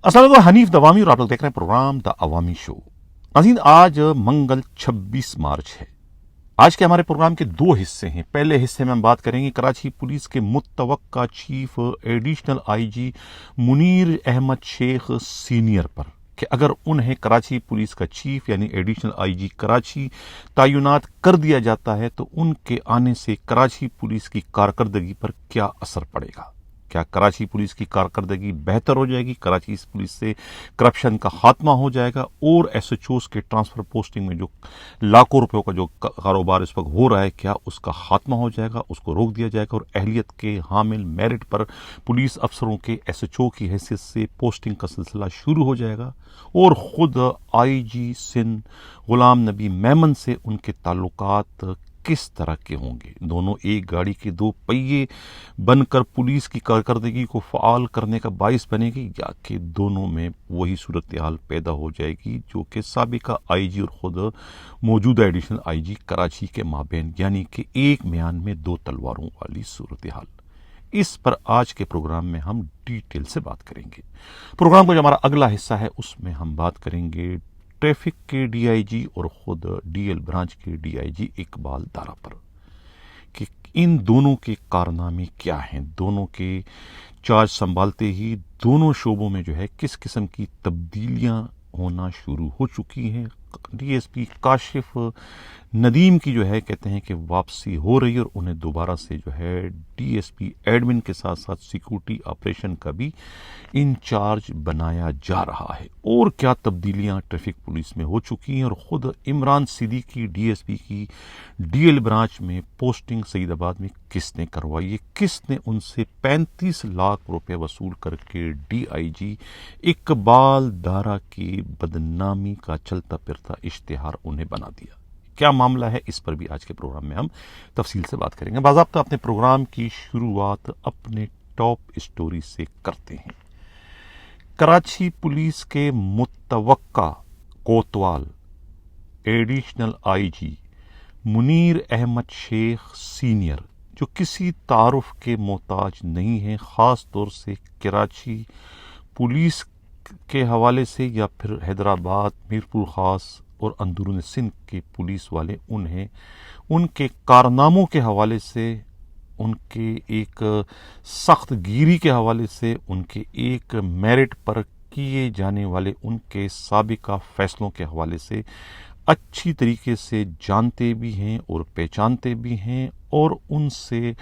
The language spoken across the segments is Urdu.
السلام علیکم، حنیف دوامی اور آپ لوگ دیکھ رہے ہیں پروگرام دا عوامی شو۔ ناظرین، آج منگل 26 مارچ ہے۔ آج کے ہمارے پروگرام کے دو حصے ہیں۔ پہلے حصے میں ہم بات کریں گے کراچی پولیس کے متوقع chief additional I G Munir Ahmad Sheikh senior پر، کہ اگر انہیں کراچی پولیس کا چیف یعنی ایڈیشنل آئی جی کراچی تعینات کر دیا جاتا ہے تو ان کے آنے سے کراچی پولیس کی کارکردگی پر کیا اثر پڑے گا۔ کیا کراچی پولیس کی کارکردگی بہتر ہو جائے گی؟ کراچی پولیس سے کرپشن کا خاتمہ ہو جائے گا اور ایس ایچ اوز کے ٹرانسفر پوسٹنگ میں جو لاکھوں روپیوں کا جو کاروبار اس وقت ہو رہا ہے، کیا اس کا خاتمہ ہو جائے گا، اس کو روک دیا جائے گا اور اہلیت کے حامل میرٹ پر پولیس افسروں کے ایس ایچ او کی حیثیت سے پوسٹنگ کا سلسلہ شروع ہو جائے گا اور خود آئی جی سندھ غلام نبی میمن سے ان کے تعلقات کس طرح کے ہوں گے؟ دونوں ایک گاڑی کے دو پہیے بن کر پولیس کی کارکردگی کو فعال کرنے کا باعث بنے گی، یا کہ دونوں میں وہی صورتحال پیدا ہو جائے گی جو کہ سابقہ آئی جی اور خود موجودہ ایڈیشنل آئی جی کراچی کے مابین، یعنی کہ ایک میان میں دو تلواروں والی صورتحال؟ اس پر آج کے پروگرام میں ہم ڈیٹیل سے بات کریں گے۔ پروگرام کا جو ہمارا اگلا حصہ ہے اس میں ہم بات کریں گے ٹریفک کے ڈی آئی جی اور خود ڈی ایل برانچ کے ڈی آئی جی اقبال دارا پر، کہ ان دونوں کے کارنامے کیا ہیں، دونوں کے چارج سنبھالتے ہی دونوں شعبوں میں جو ہے کس قسم کی تبدیلیاں ہونا شروع ہو چکی ہیں۔ D S P Kashif Nadeem کی جو ہے کہتے ہیں کہ واپسی ہو رہی ہے اور انہیں دوبارہ سے جو ہے ڈی ایس پی ایڈمن کے ساتھ ساتھ سیکورٹی آپریشن کا بھی انچارج بنایا جا رہا ہے۔ اور کیا تبدیلیاں ٹریفک پولیس میں ہو چکی ہیں، اور خود Imran Siddiqui D S P کی ڈی ایل برانچ میں پوسٹنگ سعید آباد میں کس نے کروائی ہے، کس نے ان سے 35 لاکھ روپے وصول کر کے ڈی آئی جی اقبال دارا کی بدنامی کا چلتا پھرتا اشتہار انہیں بنا دیا؟ کیا معاملہ ہے، اس پر بھی آج کے پروگرام میں ہم تفصیل سے بات کریں گے۔ باضابطہ اپنے پروگرام کی شروعات اپنے ٹاپ اسٹوری سے کرتے ہیں۔ کراچی پولیس کے متوقع کوتوال additional I G Munir Ahmad Sheikh senior, جو کسی تعارف کے محتاج نہیں ہیں، خاص طور سے کراچی پولیس کے حوالے سے یا پھر حیدرآباد، میرپور خاص اور اندرون سندھ کے پولیس والے انہیں ان کے کارناموں کے حوالے سے، ان کے ایک سخت گیری کے حوالے سے، ان کے ایک میرٹ پر کیے جانے والے ان کے سابقہ فیصلوں کے حوالے سے اچھی طریقے سے جانتے بھی ہیں اور پہچانتے بھی ہیں، اور ان سے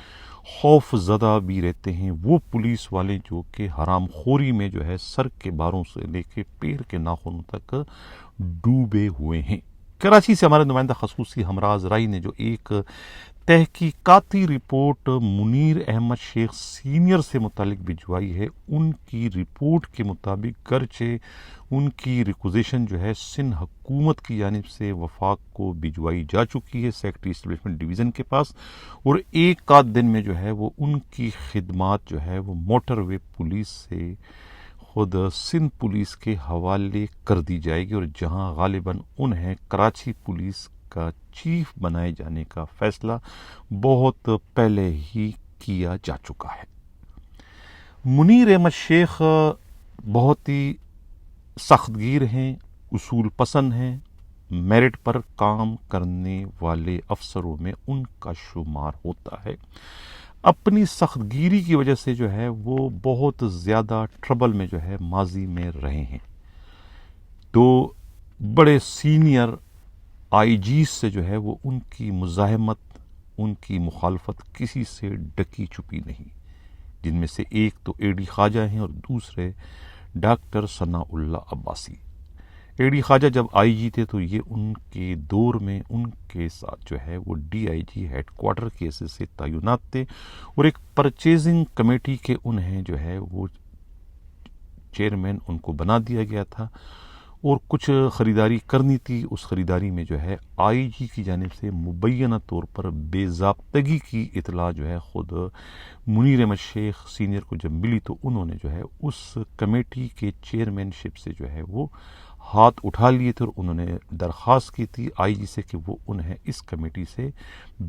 خوف زدہ بھی رہتے ہیں وہ پولیس والے جو کہ حرام خوری میں جو ہے سر کے باروں سے لے کے پیر کے ناخنوں تک ڈوبے ہوئے ہیں۔ کراچی سے ہمارے نمائندہ خصوصی ہمراز رائی نے جو ایک تحقیقاتی رپورٹ منیر احمد شیخ سینئر سے متعلق بھجوائی ہے، ان کی رپورٹ کے مطابق گرچہ ان کی ریکوزیشن جو ہے سندھ حکومت کی جانب سے وفاق کو بھجوائی جا چکی ہے سیکٹری اسٹیبلشمنٹ ڈویژن کے پاس، اور ایک آدھ دن میں جو ہے وہ ان کی خدمات جو ہے وہ موٹر وے پولیس سے خود سندھ پولیس کے حوالے کر دی جائے گی، اور جہاں غالباً انہیں کراچی پولیس کا چیف بنائے جانے کا فیصلہ بہت پہلے ہی کیا جا چکا ہے۔ منیر احمد شیخ بہت ہی سخت گیر ہیں، اصول پسند ہیں، میرٹ پر کام کرنے والے افسروں میں ان کا شمار ہوتا ہے۔ اپنی سخت گیری کی وجہ سے جو ہے وہ بہت زیادہ ٹربل میں جو ہے ماضی میں رہے ہیں۔ تو بڑے سینئر آئی جیز سے جو ہے وہ ان کی مزاحمت، ان کی مخالفت کسی سے ڈکی چھپی نہیں، جن میں سے ایک تو اے ڈی خواجہ ہیں اور دوسرے ڈاکٹر ثناء اللہ عباسی۔ اے ڈی خواجہ جب آئی جی تھے تو یہ ان کے دور میں ان کے ساتھ جو ہے وہ D I G headquarter کے حیثیت سے تعینات تھے، اور ایک پرچیزنگ کمیٹی کے انہیں جو ہے وہ چیئرمین ان کو بنا دیا گیا تھا، اور کچھ خریداری کرنی تھی۔ اس خریداری میں جو ہے آئی جی کی جانب سے مبینہ طور پر بے ضابطگی کی اطلاع جو ہے خود منیر احمد شیخ سینئر کو جب ملی تو انہوں نے جو ہے اس کمیٹی کے چیئرمین شپ سے جو ہے وہ ہاتھ اٹھا لیے تھے، اور انہوں نے درخواست کی تھی آئی جی سے کہ وہ انہیں اس کمیٹی سے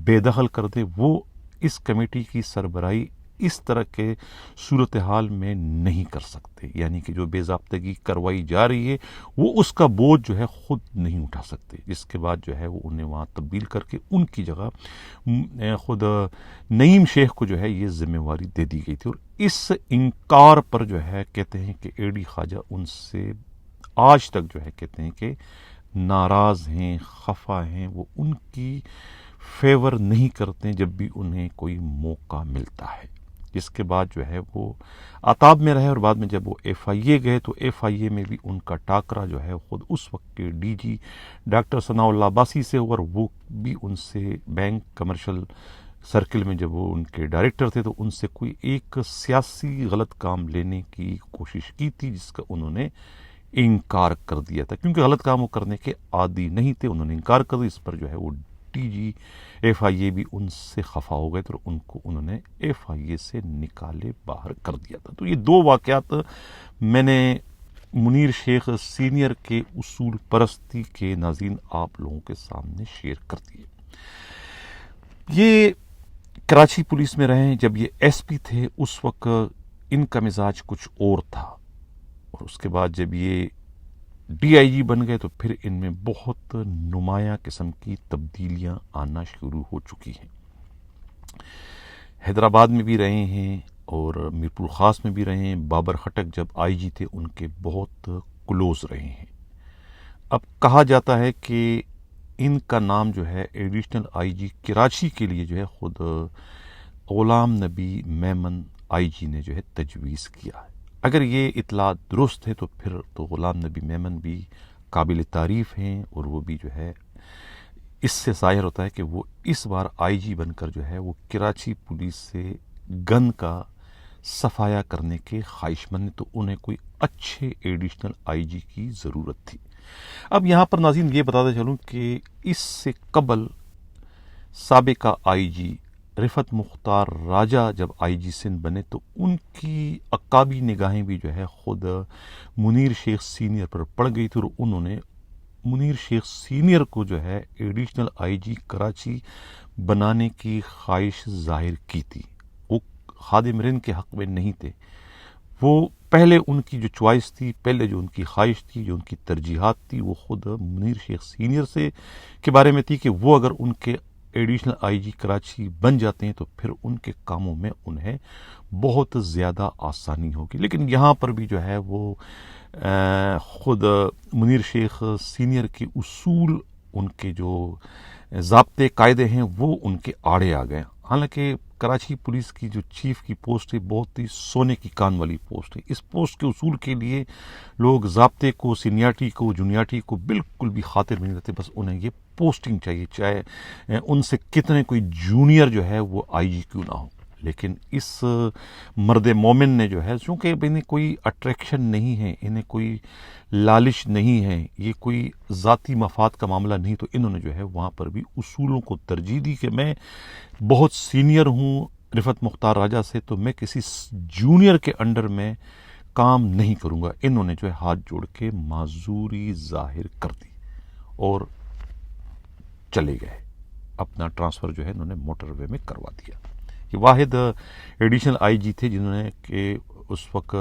بے دخل کر دے۔ وہ اس کمیٹی کی سربراہی اس طرح کے صورتحال میں نہیں کر سکتے، یعنی کہ جو بے ضابطگی کروائی جا رہی ہے وہ اس کا بوجھ جو ہے خود نہیں اٹھا سکتے، جس کے بعد جو ہے وہ انہیں وہاں تبدیل کر کے ان کی جگہ خود نعیم شیخ کو جو ہے یہ ذمہ واری دے دی گئی تھی۔ اور اس انکار پر جو ہے کہتے ہیں کہ اے ڈی خواجہ ان سے آج تک جو ہے کہتے ہیں کہ ناراض ہیں، خفا ہیں، وہ ان کی فیور نہیں کرتے جب بھی انہیں کوئی موقع ملتا ہے۔ اس کے بعد جو ہے وہ آتاب میں رہے، اور بعد میں جب وہ ایف آئی اے گئے تو ایف آئی اے میں بھی ان کا ٹاکرا جو ہے خود اس وقت کے ڈی جی ڈاکٹر ثناء اللہ عباسی سے ہوا، اور وہ بھی ان سے بینک کمرشل سرکل میں جب وہ ان کے ڈائریکٹر تھے تو ان سے کوئی ایک سیاسی غلط کام لینے کی کوشش کی تھی، جس کا انہوں نے انکار کر دیا تھا، کیونکہ غلط کام وہ کرنے کے عادی نہیں تھے، انہوں نے انکار کر دیا۔ اس پر جو ہے وہ ڈی جی ایف آئی اے بھی ان سے خفا ہو گئے تھے اور ان کو انہوں نے ایف آئی اے سے نکالے باہر کر دیا تھا۔ تو یہ دو واقعات میں نے منیر شیخ سینئر کے اصول پرستی کے ناظرین آپ لوگوں کے سامنے شیئر کر دیے۔ یہ کراچی پولیس میں رہے، جب یہ ایس پی تھے اس وقت ان کا مزاج کچھ اور تھا، اور اس کے بعد جب یہ ڈی آئی جی بن گئے تو پھر ان میں بہت نمایاں قسم کی تبدیلیاں آنا شروع ہو چکی ہیں۔ حیدرآباد میں بھی رہے ہیں اور میر پور خاص میں بھی رہے ہیں۔ بابر خٹک جب آئی جی تھے ان کے بہت کلوز رہے ہیں۔ اب کہا جاتا ہے کہ ان کا نام جو ہے ایڈیشنل آئی جی کراچی کے لیے جو ہے خود غلام نبی میمن آئی جی نے جو ہے تجویز کیا ہے۔ اگر یہ اطلاع درست ہے تو پھر تو غلام نبی میمن بھی قابل تعریف ہیں، اور وہ بھی جو ہے اس سے ظاہر ہوتا ہے کہ وہ اس بار آئی جی بن کر جو ہے وہ کراچی پولیس سے گن کا صفایا کرنے کے خواہش مند، تو انہیں کوئی اچھے ایڈیشنل آئی جی کی ضرورت تھی۔ اب یہاں پر ناظرین یہ بتاتے چلوں کہ اس سے قبل سابقہ آئی جی رفعت مختار راجہ جب آئی جی سندھ بنے تو ان کی عقابی نگاہیں بھی جو ہے خود منیر شیخ سینئر پر پڑ گئی تھی، اور انہوں نے منیر شیخ سینئر کو جو ہے ایڈیشنل آئی جی کراچی بنانے کی خواہش ظاہر کی تھی۔ وہ خادم رن کے حق میں نہیں تھے، وہ پہلے ان کی جو چوائس تھی، پہلے جو ان کی خواہش تھی، جو ان کی ترجیحات تھی، وہ خود منیر شیخ سینئر سے کے بارے میں تھی کہ وہ اگر ان کے ایڈیشنل آئی جی کراچی بن جاتے ہیں تو پھر ان کے کاموں میں انہیں بہت زیادہ آسانی ہوگی۔ لیکن یہاں پر بھی جو ہے وہ خود منیر شیخ سینئر کے اصول، ان کے جو ضابطے قاعدے ہیں وہ ان کے آڑے آ گئے۔ حالانکہ کراچی پولیس کی جو چیف کی پوسٹ ہے بہت ہی سونے کی کان والی پوسٹ ہے۔ اس پوسٹ کے اصول کے لیے لوگ ضابطے کو، سینیارٹی کو، جونیارٹی کو بالکل بھی خاطر نہیں رہتے، بس انہیں یہ پوسٹنگ چاہیے، چاہے ان سے کتنے کوئی جونیئر جو ہے وہ آئی جی کیوں نہ ہو۔ لیکن اس مرد مومن نے جو ہے، چونکہ انہیں کوئی اٹریکشن نہیں ہے، انہیں کوئی لالچ نہیں ہے، یہ کوئی ذاتی مفاد کا معاملہ نہیں، تو انہوں نے جو ہے وہاں پر بھی اصولوں کو ترجیح دی کہ میں بہت سینئر ہوں رفعت مختار راجہ سے، تو میں کسی جونیئر کے انڈر میں کام نہیں کروں گا۔ انہوں نے جو ہے ہاتھ جوڑ کے معذوری ظاہر کر دی اور چلے گئے، اپنا ٹرانسفر جو ہے انہوں نے موٹر وے میں کروا دیا۔ یہ واحد ایڈیشنل آئی جی تھے جنہوں نے کہ اس وقت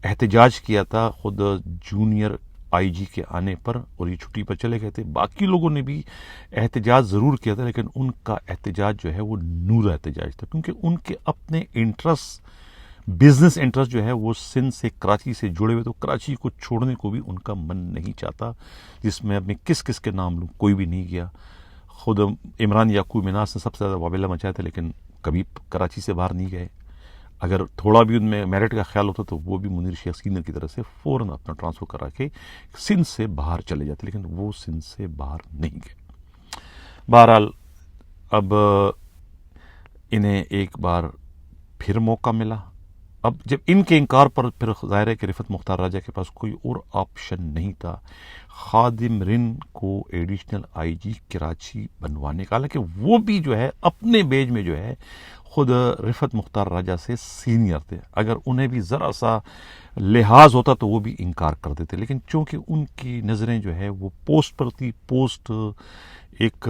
احتجاج کیا تھا خود جونیئر آئی جی کے آنے پر، اور یہ چھٹی پر چلے گئے تھے۔ باقی لوگوں نے بھی احتجاج ضرور کیا تھا، لیکن ان کا احتجاج جو ہے وہ نورا احتجاج تھا، کیونکہ ان کے اپنے انٹرسٹ، بزنس انٹرسٹ جو ہے وہ سندھ سے، کراچی سے جڑے ہوئے، تو کراچی کو چھوڑنے کو بھی ان کا من نہیں چاہتا، جس میں اب میں کس کس کے نام لوں، کوئی بھی نہیں گیا۔ خود عمران یعقوب مناس نے سب سے زیادہ واویلا مچایا تھا، لیکن کبھی کراچی سے باہر نہیں گئے۔ اگر تھوڑا بھی ان میں میرٹ کا خیال ہوتا تو وہ بھی منیر شیخ سینئر کی طرف سے فوراً اپنا ٹرانسفر کرا کے سندھ سے باہر چلے جاتے، لیکن وہ سندھ سے باہر نہیں گئے۔ بہرحال اب انہیں ایک بار پھر موقع ملا۔ اب جب ان کے انکار پر پھر ظاہر ہے کہ رفعت مختار راجہ کے پاس کوئی اور آپشن نہیں تھا خادم رن کو ایڈیشنل آئی جی کراچی بنوانے کا، حالانکہ وہ بھی جو ہے اپنے بیج میں جو ہے خود رفعت مختار راجہ سے سینئر تھے۔ اگر انہیں بھی ذرا سا لحاظ ہوتا تو وہ بھی انکار کر دیتے، لیکن چونکہ ان کی نظریں جو ہے وہ پوسٹ پر تھی، پوسٹ ایک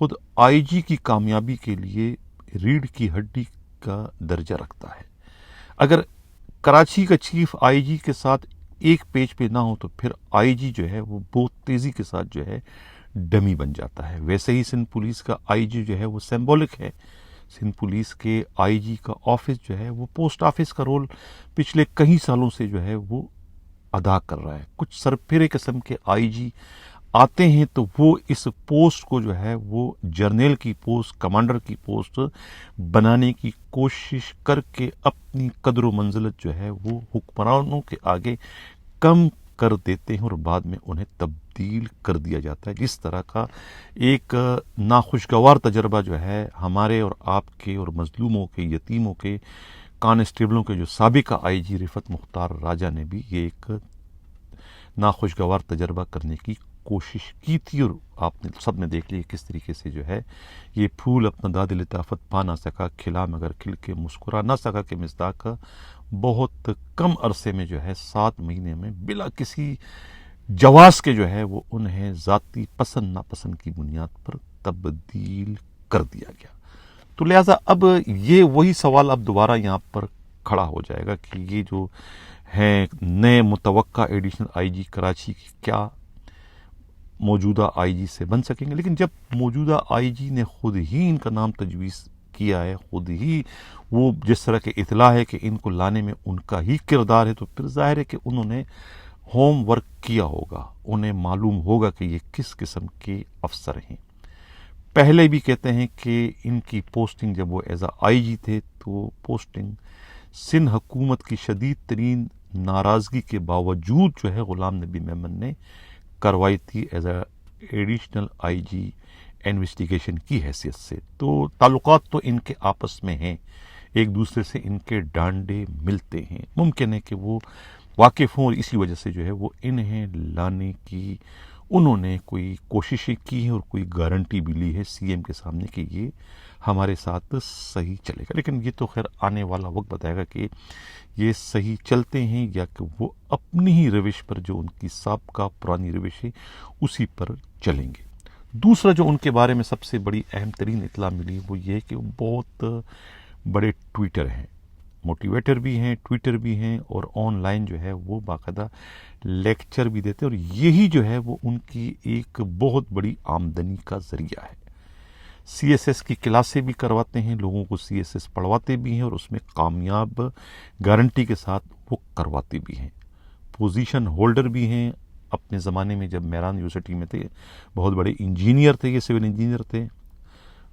خود آئی جی کی کامیابی کے لیے ریڑھ کی ہڈی کا درجہ رکھتا ہے۔ اگر کراچی کا چیف آئی جی کے ساتھ ایک پیج پہ نہ ہو تو پھر آئی جی جو ہے وہ بہت تیزی کے ساتھ جو ہے ڈمی بن جاتا ہے۔ ویسے ہی سندھ پولیس کا آئی جی جو ہے وہ سمبولک ہے۔ سندھ پولیس کے آئی جی کا آفس جو ہے وہ پوسٹ آفس کا رول پچھلے کئی سالوں سے جو ہے وہ ادا کر رہا ہے۔ کچھ سرپھرے قسم کے آئی جی آتے ہیں تو وہ اس پوسٹ کو جو ہے وہ جرنیل کی پوسٹ، کمانڈر کی پوسٹ بنانے کی کوشش کر کے اپنی قدر و منزلت جو ہے وہ حکمرانوں کے آگے کم کر دیتے ہیں اور بعد میں انہیں تبدیل کر دیا جاتا ہے۔ جس طرح کا ایک ناخوشگوار تجربہ جو ہے ہمارے اور آپ کے اور مظلوموں کے، یتیموں کے، کانسٹیبلوں کے جو سابقہ آئی جی رفعت مختار راجہ نے بھی یہ ایک ناخوشگوار تجربہ کرنے کی کوشش کی تھی، اور آپ نے سب نے دیکھ لی کس طریقے سے جو ہے یہ پھول اپنا داد لطافت پا نہ سکا، کھلا مگر کھل کے مسکرا نہ سکا کہ مصداق بہت کم عرصے میں جو ہے 7 مہینے میں بلا کسی جواز کے جو ہے وہ انہیں ذاتی پسند ناپسند کی بنیاد پر تبدیل کر دیا گیا۔ تو لہٰذا اب یہ وہی سوال اب دوبارہ یہاں پر کھڑا ہو جائے گا کہ یہ جو ہیں نئے متوقع ایڈیشنل آئی جی کراچی کی کیا موجودہ آئی جی سے بن سکیں گے؟ لیکن جب موجودہ آئی جی نے خود ہی ان کا نام تجویز کیا ہے، خود ہی وہ جس طرح کی اطلاع ہے کہ ان کو لانے میں ان کا ہی کردار ہے، تو پھر ظاہر ہے کہ انہوں نے ہوم ورک کیا ہوگا، انہیں معلوم ہوگا کہ یہ کس قسم کے افسر ہیں۔ پہلے بھی کہتے ہیں کہ ان کی پوسٹنگ جب وہ ایز اے آئی جی تھے تو پوسٹنگ سندھ حکومت کی شدید ترین ناراضگی کے باوجود جو ہے غلام نبی میمن نے کروائی تھی as a additional I G investigation کی حیثیت سے۔ تو تعلقات تو ان کے آپس میں ہیں، ایک دوسرے سے ان کے ڈانڈے ملتے ہیں، ممکن ہے کہ وہ واقف ہوں، اور اسی وجہ سے جو ہے وہ انہیں لانے کی انہوں نے کوئی کوششیں کی ہیں اور کوئی گارنٹی بھی لی ہے سی ایم کے سامنے کہ یہ ہمارے ساتھ صحیح چلے گا۔ لیکن یہ تو خیر آنے والا وقت بتائے گا کہ یہ صحیح چلتے ہیں یا کہ وہ اپنی ہی روش پر جو ان کی سابقہ پرانی روش ہے اسی پر چلیں گے۔ دوسرا جو ان کے بارے میں سب سے بڑی اہم ترین اطلاع ملی وہ یہ ہے کہ وہ بہت بڑے ٹویٹر ہیں، موٹیویٹر بھی ہیں، ٹویٹر بھی ہیں، اور آن لائن جو ہے وہ باقاعدہ لیکچر بھی دیتے ہیں، اور یہی جو ہے وہ ان کی ایک بہت بڑی آمدنی کا ذریعہ ہے۔ سی ایس ایس کی کلاسیں بھی کرواتے ہیں، لوگوں کو سی ایس ایس پڑھواتے بھی ہیں، اور اس میں کامیاب گارنٹی کے ساتھ وہ کرواتے بھی ہیں۔ پوزیشن ہولڈر بھی ہیں، اپنے زمانے میں جب میران یونیورسٹی میں تھے بہت بڑے انجینئر تھے، یہ سول انجینئر تھے،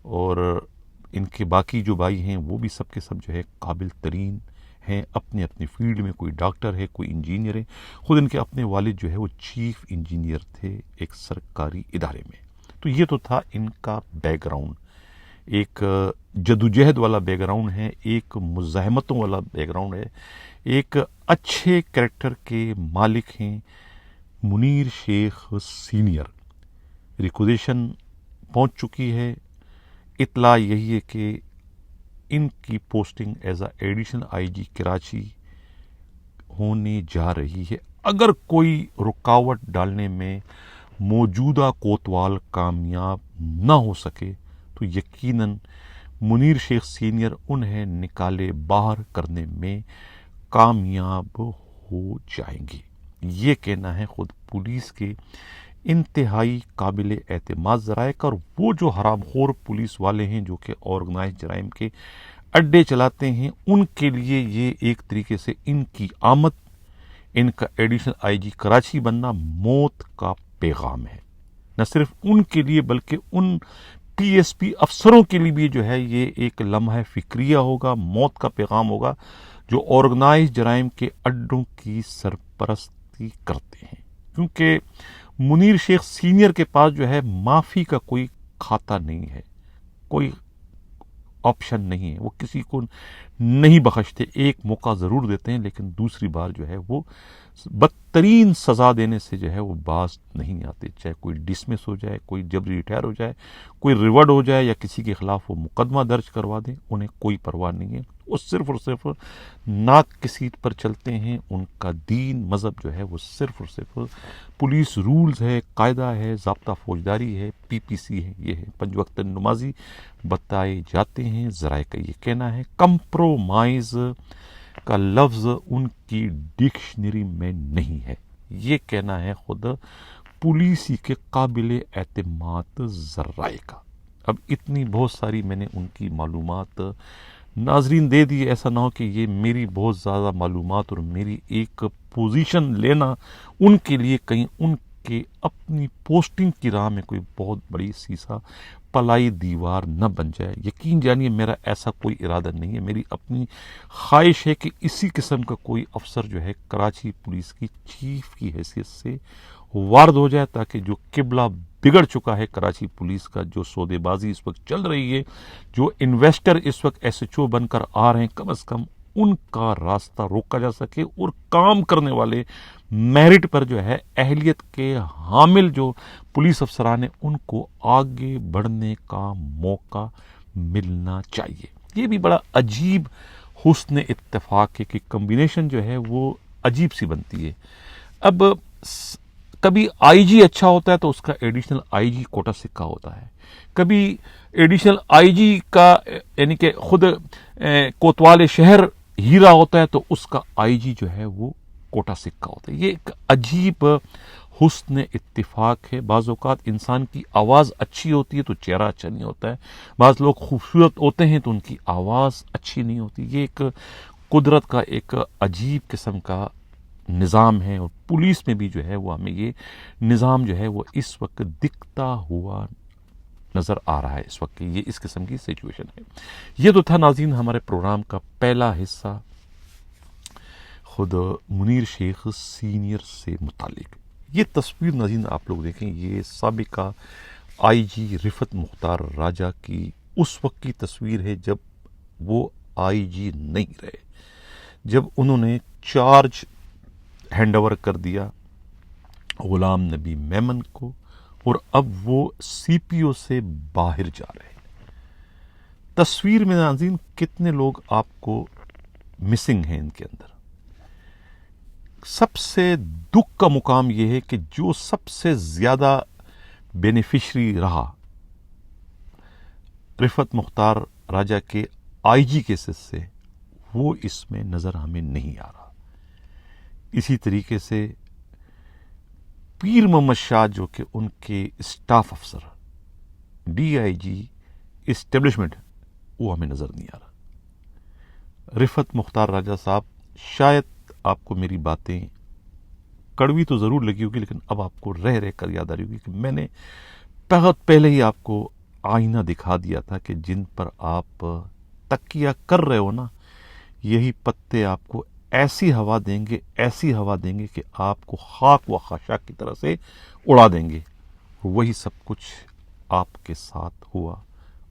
اور ان کے باقی جو بھائی ہیں وہ بھی سب کے سب جو ہے قابل ترین ہیں اپنے اپنے فیلڈ میں، کوئی ڈاکٹر ہے، کوئی انجینئر ہے، خود ان کے اپنے والد جو ہے وہ چیف انجینئر تھے ایک سرکاری ادارے میں۔ تو یہ تو تھا ان کا بیک گراؤنڈ، ایک جدوجہد والا بیک گراؤنڈ ہے، ایک مزاحمتوں والا بیک گراؤنڈ ہے، ایک اچھے کریکٹر کے مالک ہیں منیر شیخ سینئر۔ ریکوزیشن پہنچ چکی ہے، اطلاع یہی ہے کہ ان کی posting as a additional I G Karachi ہونے جا رہی ہے۔ اگر کوئی رکاوٹ ڈالنے میں موجودہ کوتوال کامیاب نہ ہو سکے تو یقیناً منیر شیخ سینئر انہیں نکالے باہر کرنے میں کامیاب ہو جائیں گے۔ یہ کہنا ہے خود پولیس کے انتہائی قابل اعتماد ذرائع کا، اور وہ جو حرام خور پولیس والے ہیں جو کہ آرگنائز جرائم کے اڈے چلاتے ہیں، ان کے لیے یہ ایک طریقے سے ان کی آمد، ان کا ایڈیشنل آئی جی کراچی بننا موت کا پیغام ہے۔ نہ صرف ان کے لیے بلکہ ان پی ایس پی افسروں کے لیے بھی جو ہے یہ ایک لمحہ فکریہ ہوگا، موت کا پیغام ہوگا، جو آرگنائز جرائم کے اڈوں کی سرپرستی کرتے ہیں۔ کیونکہ منیر شیخ سینئر کے پاس جو ہے معافی کا کوئی کھاتا نہیں ہے، کوئی آپشن نہیں ہے، وہ کسی کو نہیں بخشتے، ایک موقع ضرور دیتے ہیں لیکن دوسری بار جو ہے وہ بدتر ترین سزا دینے سے جو ہے وہ باز نہیں آتے، چاہے کوئی ڈسمس ہو جائے، کوئی جبری ریٹائر ہو جائے، کوئی ریورڈ ہو جائے یا کسی کے خلاف وہ مقدمہ درج کروا دیں، انہیں کوئی پرواہ نہیں ہے، وہ صرف اور صرف ناک کی سیٹ پر چلتے ہیں۔ ان کا دین مذہب جو ہے وہ صرف اور صرف پولیس رولز ہے، قاعدہ ہے، ضابطہ فوجداری ہے، پی پی سی ہے، یہ ہے، 5 وقت نمازی بتائے جاتے ہیں۔ ذرائع کا یہ کہنا ہے کمپرومائز کا لفظ ان کی ڈکشنری میں نہیں ہے، یہ کہنا ہے خود پولیسی کے قابل اعتماد ذرائع کا۔ اب اتنی بہت ساری میں نے ان کی معلومات ناظرین دے دی، ایسا نہ ہو کہ یہ میری بہت زیادہ معلومات اور میری ایک پوزیشن لینا ان کے لیے کہیں ان کے اپنی پوسٹنگ کی راہ میں کوئی بہت بڑی سیسا پلائی دیوار نہ بن جائے۔ یقین جانیے میرا ایسا کوئی ارادہ نہیں ہے، میری اپنی خواہش ہے کہ اسی قسم کا کوئی افسر جو ہے کراچی پولیس کی چیف کی حیثیت سے وارد ہو جائے، تاکہ جو قبلہ بگڑ چکا ہے کراچی پولیس کا، جو سودے بازی اس وقت چل رہی ہے، جو انویسٹر اس وقت ایس ایچ او بن کر آ رہے ہیں، کم از کم ان کا راستہ روکا جا سکے اور کام کرنے والے میرٹ پر جو ہے اہلیت کے حامل جو پولیس افسران ہیں ان کو آگے بڑھنے کا موقع ملنا چاہیے۔ یہ بھی بڑا عجیب حسن اتفاق ہے کہ کمبینیشن جو ہے وہ عجیب سی بنتی ہے۔ اب کبھی آئی جی اچھا ہوتا ہے تو اس کا ایڈیشنل آئی جی کوٹا سکہ ہوتا ہے، کبھی ایڈیشنل آئی جی کا یعنی کہ خود کوتوال شہر ہیرا ہوتا ہے تو اس کا آئی جی جو ہے وہ کوٹا سکہ ہوتا ہے۔ یہ ایک عجیب حسن اتفاق ہے۔ بعض اوقات انسان کی آواز اچھی ہوتی ہے تو چہرہ اچھا نہیں ہوتا ہے، بعض لوگ خوبصورت ہوتے ہیں تو ان کی آواز اچھی نہیں ہوتی۔ یہ ایک قدرت کا ایک عجیب قسم کا نظام ہے، اور پولیس میں بھی جو ہے وہ ہمیں یہ نظام جو ہے وہ اس وقت دکھتا ہوا نظر آ رہا ہے اس وقت، یہ اس قسم کی سچویشن ہے۔ یہ تو تھا ناظرین ہمارے پروگرام کا پہلا حصہ خود منیر شیخ سینئر سے متعلق۔ یہ تصویر ناظرین آپ لوگ دیکھیں، یہ سابقہ آئی جی رفعت مختار راجہ کی اس وقت کی تصویر ہے جب وہ آئی جی نہیں رہے، جب انہوں نے چارج ہینڈ اوور کر دیا غلام نبی میمن کو، اور اب وہ سی پی او سے باہر جا رہے ہیں۔ تصویر میں ناظرین کتنے لوگ آپ کو مسنگ ہیں ان کے اندر۔ سب سے دکھ کا مقام یہ ہے کہ جو سب سے زیادہ بینیفیشری رہا رفعت مختار راجہ کے آئی جی کیسز سے، وہ اس میں نظر ہمیں نہیں آ رہا۔ اسی طریقے سے پیر محمد شاہ جو کہ ان کے اسٹاف افسر ڈی آئی جی اسٹیبلشمنٹ، وہ ہمیں نظر نہیں آ رہا۔ رفعت مختار راجہ صاحب، شاید آپ کو میری باتیں کڑوی تو ضرور لگی ہوگی، لیکن اب آپ کو رہ رہ کر یاد آ رہی ہوگی کہ میں نے بہت پہلے ہی آپ کو آئینہ دکھا دیا تھا کہ جن پر آپ تکیہ کر رہے ہو نا، یہی پتے آپ کو ایسی ہوا دیں گے، ایسی ہوا دیں گے کہ آپ کو خاک و خاشاک کی طرح سے اڑا دیں گے۔ وہی سب کچھ آپ کے ساتھ ہوا۔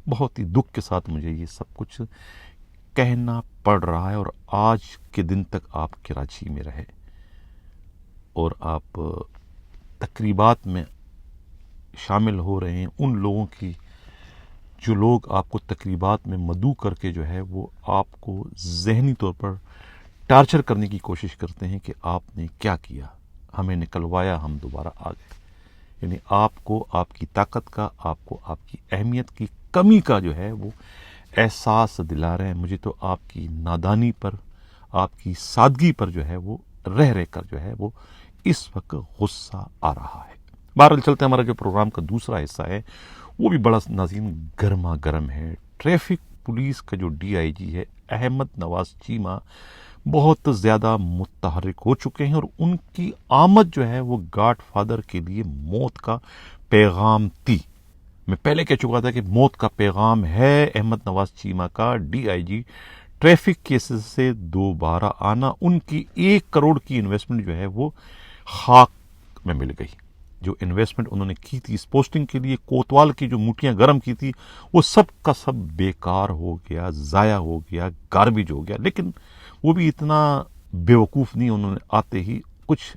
بہت ہی دکھ کے ساتھ مجھے یہ سب کچھ کہنا پڑ رہا ہے، اور آج کے دن تک آپ کراچی میں رہے اور آپ تقریبات میں شامل ہو رہے ہیں، ان لوگوں کی جو لوگ آپ کو تقریبات میں مدعو کر کے جو ہے وہ آپ کو ذہنی طور پر ٹارچر کرنے کی کوشش کرتے ہیں کہ آپ نے کیا کیا، ہمیں نکلوایا، ہم دوبارہ آ گئے۔ یعنی آپ کو آپ کی طاقت کا، آپ کو آپ کی اہمیت کی کمی کا جو ہے وہ احساس دلا رہے ہیں۔ مجھے تو آپ کی نادانی پر، آپ کی سادگی پر جو ہے وہ رہ رہ کر جو ہے وہ اس وقت غصہ آ رہا ہے۔ بہرحال چلتے ہمارا جو پروگرام کا دوسرا حصہ ہے وہ بھی بڑا ناظرین گرما گرم ہے۔ ٹریفک پولیس کا جو ڈی آئی جی ہے احمد نواز چیمہ بہت زیادہ متحرک ہو چکے ہیں، اور ان کی آمد جو ہے وہ گاڈ فادر کے لیے موت کا پیغام تھی۔ میں پہلے کہہ چکا تھا کہ موت کا پیغام ہے احمد نواز چیمہ کا D I G traffic cases سے دوبارہ آنا۔ ان کی 1 کروڑ کی انویسٹمنٹ جو ہے وہ خاک میں مل گئی۔ جو انویسٹمنٹ انہوں نے کی تھی اس پوسٹنگ کے لیے، کوتوال کی جو موٹیاں گرم کی تھی، وہ سب کا سب بیکار ہو گیا، ضائع ہو گیا، گاربیج ہو گیا۔ لیکن وہ بھی اتنا بیوقوف نہیں، انہوں نے آتے ہی کچھ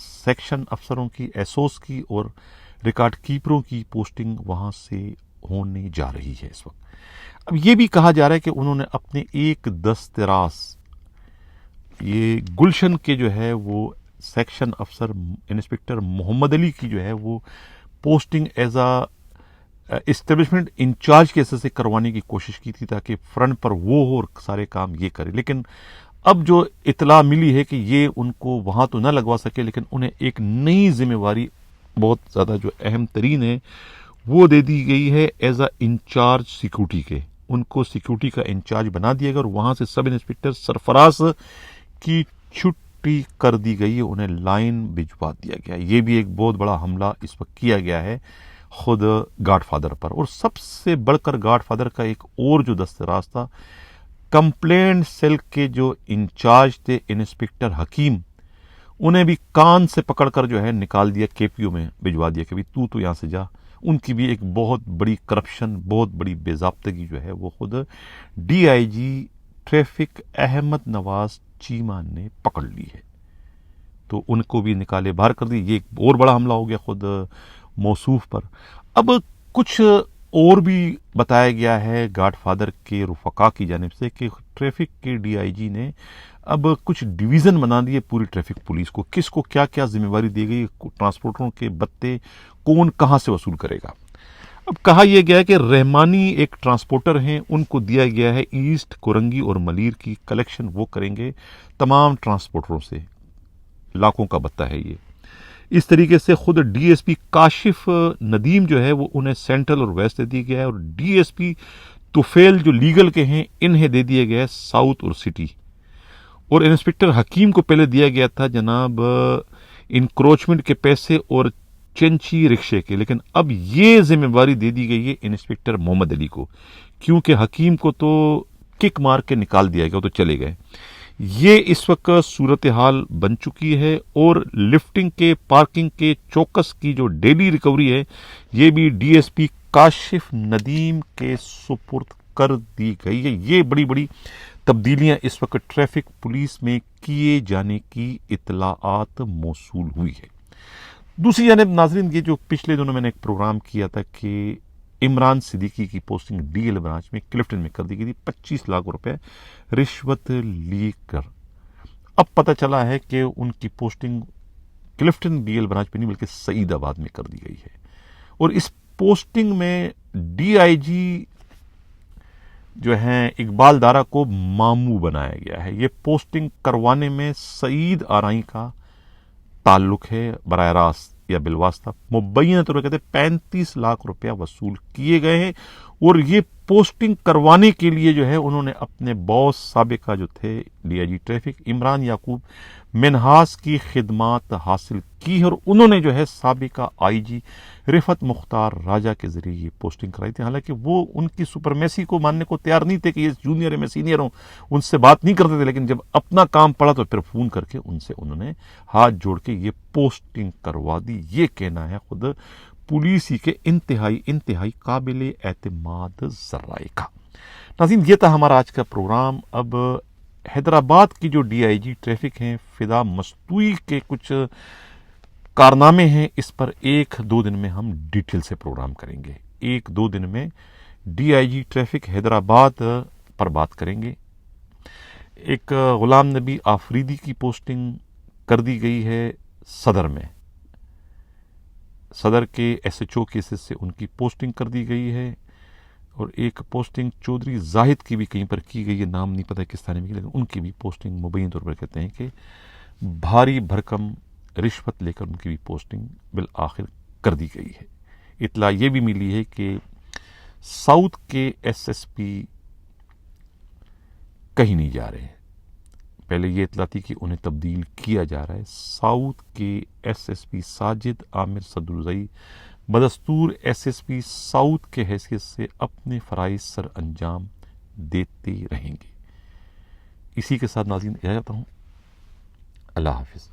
سیکشن افسروں کی، ایسوس کی اور ریکارڈ کیپروں کی پوسٹنگ وہاں سے ہونے جا رہی ہے اس وقت۔ اب یہ بھی کہا جا رہا ہے کہ انہوں نے اپنے ایک دست راست یہ گلشن کے جو ہے وہ سیکشن افسر انسپکٹر محمد علی کی جو ہے وہ پوسٹنگ ایز اسٹیبلشمنٹ انچارج کے حصے سے کروانے کی کوشش کی تھی تاکہ فرنٹ پر وہ ہو اور سارے کام یہ کرے، لیکن اب جو اطلاع ملی ہے کہ یہ ان کو وہاں تو نہ لگوا سکے، لیکن انہیں ایک نئی ذمہ داری بہت زیادہ جو اہم ترین ہے وہ دے دی گئی ہے ایز انچارج سیکورٹی کے۔ ان کو سیکورٹی کا انچارج بنا دیا گیا اور وہاں سے سب انسپکٹر سرفراز کی چھٹی کر دی گئی ہے، انہیں لائن بھجوا دیا گیا۔ یہ بھی ایک بہت بڑا حملہ اس وقت کیا گیا ہے خود گاڈ فادر پر، اور سب سے بڑھ کر گاڈ فادر کا ایک اور جو دست راست تھا، کمپلینٹ سیل کے جو انچارج تھے انسپکٹر حکیم، انہیں بھی کان سے پکڑ کر جو ہے نکال دیا، کے پی او میں بھجوا دیا کہ بھی تو یہاں سے جا۔ ان کی بھی ایک بہت بڑی کرپشن، بہت بڑی بے ضابطگی جو ہے وہ خود D I G traffic Ahmed Nawaz Cheema نے پکڑ لی ہے، تو ان کو بھی نکالے باہر کر دی۔ یہ ایک اور بڑا حملہ ہو گیا خود موصوف پر۔ اب کچھ اور بھی بتایا گیا ہے گاڈ فادر کے رفقا کی جانب سے کہ ٹریفک کے ڈی آئی جی نے اب کچھ ڈویژن بنا دیے پوری ٹریفک پولیس کو، کس کو کیا کیا ذمہ داری دی گئی، ٹرانسپورٹروں کے بتے کون کہاں سے وصول کرے گا۔ اب کہا یہ گیا ہے کہ رحمانی ایک ٹرانسپورٹر ہیں، ان کو دیا گیا ہے ایسٹ کورنگی اور ملیر کی کلیکشن، وہ کریں گے تمام ٹرانسپورٹروں سے، لاکھوں کا بتہ ہے یہ۔ اس طریقے سے خود D S P Kashif Nadeem جو ہے وہ انہیں سینٹرل اور ویسٹ دے دیا گیا ہے، اور ڈی ایس پی توفیل جو لیگل کے ہیں انہیں دے دیا گیا ہے ساؤتھ اور سٹی، اور انسپکٹر حکیم کو پہلے دیا گیا تھا جناب انکروچمنٹ کے پیسے اور چنچی رکشے کے، لیکن اب یہ ذمہ داری دے دی گئی ہے انسپکٹر محمد علی کو، کیونکہ حکیم کو تو کک مار کے نکال دیا گیا، تو چلے گئے۔ یہ اس وقت صورتحال بن چکی ہے، اور لفٹنگ کے، پارکنگ کے، چوکس کی جو ڈیلی ریکوری ہے یہ بھی D S P Kashif Nadeem کے سپرد کر دی گئی ہے۔ یہ بڑی بڑی تبدیلیاں اس وقت ٹریفک پولیس میں کیے جانے کی اطلاعات موصول ہوئی ہے۔ دوسری جانب ناظرین، یہ جو پچھلے دنوں میں نے ایک پروگرام کیا تھا کہ عمران صدیقی کی پوسٹنگ ڈی ایل برانچ میں کلفٹن میں کر دی گئی تھی 25 لاکھ روپے رشوت لی کر، اب پتہ چلا ہے کہ ان کی posting Clifton D L branch میں نہیں بلکہ سعید آباد میں کر دی گئی ہے، اور اس پوسٹنگ میں ڈی آئی جی جو ہیں اقبال دارا کو ماموں بنایا گیا ہے۔ یہ پوسٹنگ کروانے میں سعید آرائی کا تعلق ہے براہ راست یا بالواسطہ، مبینہ طور پر کہتے ہیں 35 لاکھ روپیہ وصول کیے گئے ہیں، اور یہ پوسٹنگ کروانے کے لیے جو ہے انہوں نے اپنے باس سابقہ جو تھے D I G traffic Imran Yaqoob Minhas کی خدمات حاصل کی ہے، اور انہوں نے جو ہے سابقہ آئی جی رفعت مختار راجہ کے ذریعے یہ پوسٹنگ کرائی تھی، حالانکہ وہ ان کی سپرمیسی کو ماننے کو تیار نہیں تھے کہ یہ جونیئر ہے میں سینئر ہوں، ان سے بات نہیں کرتے تھے، لیکن جب اپنا کام پڑا تو پھر فون کر کے ان سے انہوں نے ہاتھ جوڑ کے یہ پوسٹنگ کروا دی۔ یہ کہنا ہے خود پولیس ہی کے انتہائی قابل اعتماد ذرائع کا۔ ناظرین، یہ تھا ہمارا آج کا پروگرام۔ اب حیدرآباد کی جو ڈی آئی جی ٹریفک ہیں فدا مستوئی کے کچھ کارنامے ہیں، اس پر 1-2 دن میں ہم ڈیٹیل سے پروگرام کریں گے۔ 1-2 دن میں D I G traffic Hyderabad پر بات کریں گے۔ ایک غلام نبی آفریدی کی پوسٹنگ کر دی گئی ہے صدر میں، صدر کے ایس ایچ او کے حصے سے ان کی پوسٹنگ کر دی گئی ہے، اور ایک پوسٹنگ چودھری زاہد کی بھی کہیں پر کی گئی ہے، نام نہیں پتہ کس تھانے میں کی، لیکن ان کی بھی پوسٹنگ مبین طور پر کہتے ہیں کہ بھاری بھرکم رشوت لے کر ان کی بھی پوسٹنگ بالآخر کر دی گئی ہے۔ اطلاع یہ بھی ملی ہے کہ ساؤتھ کے ایس ایس پی کہیں نہیں جا رہے ہیں، پہلے یہ اطلاع تھی کہ انہیں تبدیل کیا جا رہا ہے۔ ساؤتھ کے ایس ایس پی ساجد عامر صدرزئی بدستور ایس ایس پی ساؤتھ کے حیثیت سے اپنے فرائض سر انجام دیتے رہیں گے۔ اسی کے ساتھ ناظرین اجازت چاہتا ہوں، اللہ حافظ۔